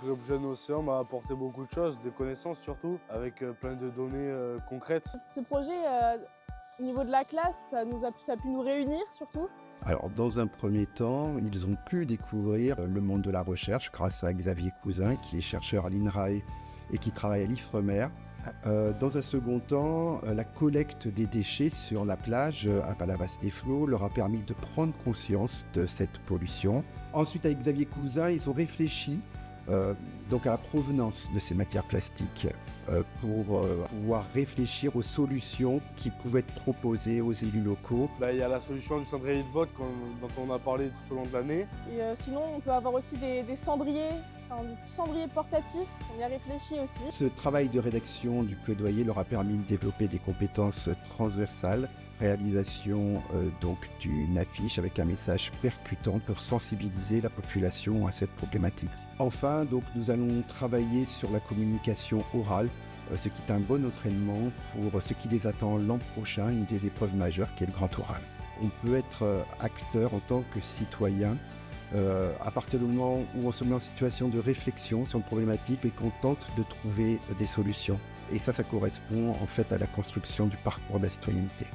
Club Jeune Océan m'a apporté beaucoup de choses, des connaissances surtout, avec plein de données concrètes. Ce projet, au niveau de la classe, ça a pu nous réunir surtout. Alors, dans un premier temps, ils ont pu découvrir le monde de la recherche grâce à Xavier Cousin, qui est chercheur à l'INRAE et qui travaille à l'IFREMER. Dans un second temps, la collecte des déchets sur la plage à Palavas-des-Flots leur a permis de prendre conscience de cette pollution. Ensuite, avec Xavier Cousin, ils ont réfléchi donc à la provenance de ces matières plastiques pour pouvoir réfléchir aux solutions qui pouvaient être proposées aux élus locaux. Il y a la solution du cendrier de vote dont on a parlé tout au long de l'année. Et sinon, on peut avoir aussi des cendriers, des petits cendriers portatifs, on y a réfléchi aussi. Ce travail de rédaction du plaidoyer leur a permis de développer des compétences transversales, réalisation donc d'une affiche avec un message percutant pour sensibiliser la population à cette problématique. Enfin, donc, nous allons travailler sur la communication orale, ce qui est un bon entraînement pour ce qui les attend l'an prochain, une des épreuves majeures qui est le grand oral. On peut être acteur en tant que citoyen à partir du moment où on se met en situation de réflexion sur une problématique et qu'on tente de trouver des solutions. Et ça correspond en fait à la construction du parcours de la citoyenneté.